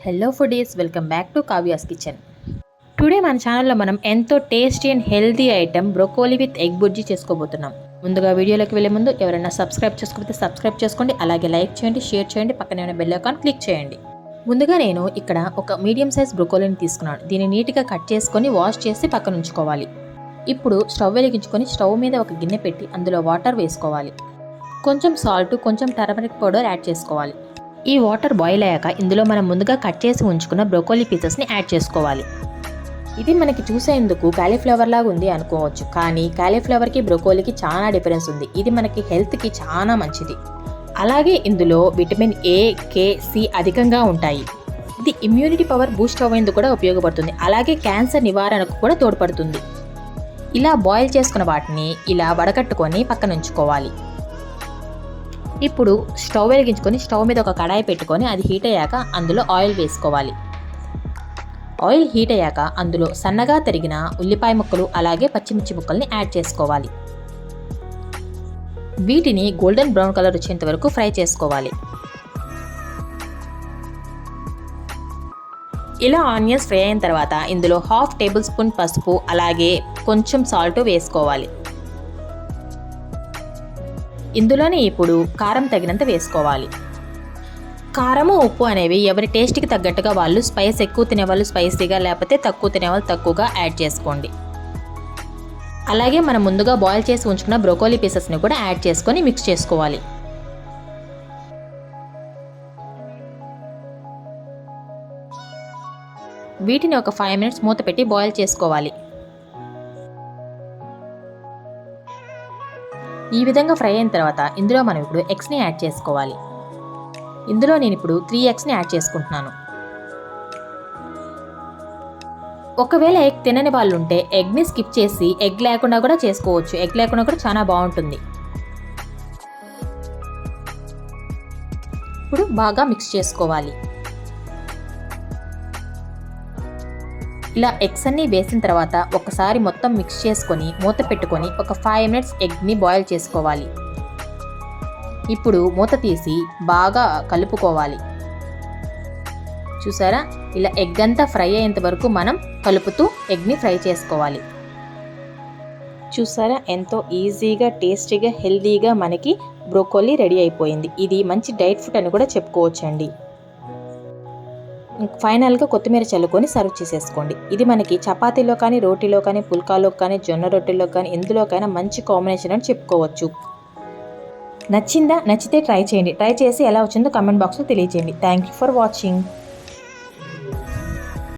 Hello foodies, welcome back to Kavya's kitchen. Today మన ఛానల్లో మనం ఎంతో tasty and healthy item broccoli with egg bhurji చేసుకోబోతున్నాం. ముందుగా వీడియోలోకి వెళ్ళే ముందు ఎవరైనా సబ్స్క్రైబ్ చేసుకోకపోతే సబ్స్క్రైబ్ చేసుకోండి, అలాగే లైక్ చేయండి, షేర్ చేయండి, పక్కనే ఉన్న బెల్ ఐకాన్ క్లిక్ చేయండి. ముందుగా నేను ఇక్కడ ఒక మీడియం సైజ్ బ్రోకోలీని తీసుకున్నాను. దీన్ని నీట్గా కట్ చేసుకొని వాష్ చేసి పక్కన ఉంచుకోవాలి. ఇప్పుడు స్టవ్ వెలిగించుకొని స్టవ్ మీద ఒక గిన్నె పెట్టి అందులో వాటర్ వేసుకోవాలి. కొంచెం సాల్ట్, కొంచెం టర్మరిక్ పౌడర్ యాడ్ చేసుకోవాలి. ఈ వాటర్ బాయిల్ అయ్యాక ఇందులో మనం ముందుగా కట్ చేసి ఉంచుకున్న బ్రోకోలీ పీసెస్ని యాడ్ చేసుకోవాలి. ఇది మనకి చూసేందుకు కాలీఫ్లవర్ లాగా ఉంది అనుకోవచ్చు, కానీ కాలీఫ్లవర్కి బ్రోకోలీకి చాలా డిఫరెన్స్ ఉంది. ఇది మనకి హెల్త్కి చాలా మంచిది. అలాగే ఇందులో విటమిన్ ఏ, కే, సి అధికంగా ఉంటాయి. ఇది ఇమ్యూనిటీ పవర్ బూస్ట్ అవ్వేందుకు కూడా ఉపయోగపడుతుంది. అలాగే క్యాన్సర్ నివారణకు కూడా తోడ్పడుతుంది. ఇలా బాయిల్ చేసుకున్న వాటిని ఇలా వడకట్టుకొని పక్కన ఉంచుకోవాలి. ఇప్పుడు స్టవ్ వెలిగించుకొని స్టవ్ మీద ఒక కడాయి పెట్టుకొని అది హీట్ అయ్యాక అందులో ఆయిల్ వేసుకోవాలి. ఆయిల్ హీట్ అయ్యాక అందులో సన్నగా తరిగిన ఉల్లిపాయ ముక్కలు అలాగే పచ్చిమిర్చి ముక్కల్ని యాడ్ చేసుకోవాలి. వీటిని గోల్డెన్ బ్రౌన్ కలర్ వచ్చేంత వరకు ఫ్రై చేసుకోవాలి. ఇలా ఆనియన్స్ ఫ్రై అయిన తర్వాత ఇందులో 1/2 టేబుల్ స్పూన్ పసుపు అలాగే కొంచెం సాల్ట్ వేసుకోవాలి. ఇందులోనే ఇప్పుడు కారం తగినంత వేసుకోవాలి. కారము, ఉప్పు అనేవి ఎవరి టేస్ట్కి తగ్గట్టుగా వాళ్ళు, స్పైస్ ఎక్కువ తినేవాళ్ళు స్పైసీగా, లేకపోతే తక్కువ తినేవాళ్ళు తక్కువగా యాడ్ చేసుకోండి. అలాగే మనం ముందుగా బాయిల్ చేసి ఉంచుకున్న బ్రోకోలీ పీసెస్ని కూడా యాడ్ చేసుకొని మిక్స్ చేసుకోవాలి. వీటిని ఒక 5 మినిట్స్ మూత పెట్టి బాయిల్ చేసుకోవాలి. ఈ విధంగా ఫ్రై అయిన తర్వాత ఇందులో మనం ఇప్పుడు ఎగ్స్ని యాడ్ చేసుకోవాలి. ఇందులో నేను ఇప్పుడు 3 ఎగ్స్ని యాడ్ చేసుకుంటున్నాను. ఒకవేళ ఎగ్ తినని వాళ్ళు ఉంటే ఎగ్ని స్కిప్ చేసి ఎగ్ లేకుండా కూడా చేసుకోవచ్చు. ఎగ్ లేకుండా కూడా చాలా బాగుంటుంది. ఇప్పుడు బాగా మిక్స్ చేసుకోవాలి. ఇలా ఎగ్స్ అన్నీ వేసిన తర్వాత ఒకసారి మొత్తం మిక్స్ చేసుకొని మూత పెట్టుకొని ఒక 5 మినిట్స్ ఎగ్ని బాయిల్ చేసుకోవాలి. ఇప్పుడు మూత తీసి బాగా కలుపుకోవాలి. చూసారా, ఇలా ఎగ్ అంతా ఫ్రై అయ్యేంత వరకు మనం కలుపుతూ ఎగ్ని ఫ్రై చేసుకోవాలి. చూసారా, ఎంతో ఈజీగా, టేస్టీగా, హెల్తీగా మనకి బ్రోకోలీ రెడీ అయిపోయింది. ఇది మంచి డైట్ ఫుడ్ అని కూడా చెప్పుకోవచ్చండి. ఫైనల్గా కొత్తిమీర చల్లుకొని సర్వ్ చేసేసుకోండి. ఇది మనకి చపాతీలో కానీ, రోటీలో కానీ, పుల్కాలో కానీ, జొన్న రొట్టెలో కానీ ఎందులోకైనా మంచి కాంబినేషన్ అని చెప్పుకోవచ్చు. నచ్చిందా? నచ్చితే ట్రై చేయండి. ట్రై చేసి ఎలా వచ్చిందో కామెంట్ బాక్స్లో తెలియజేయండి. Thank you for watching.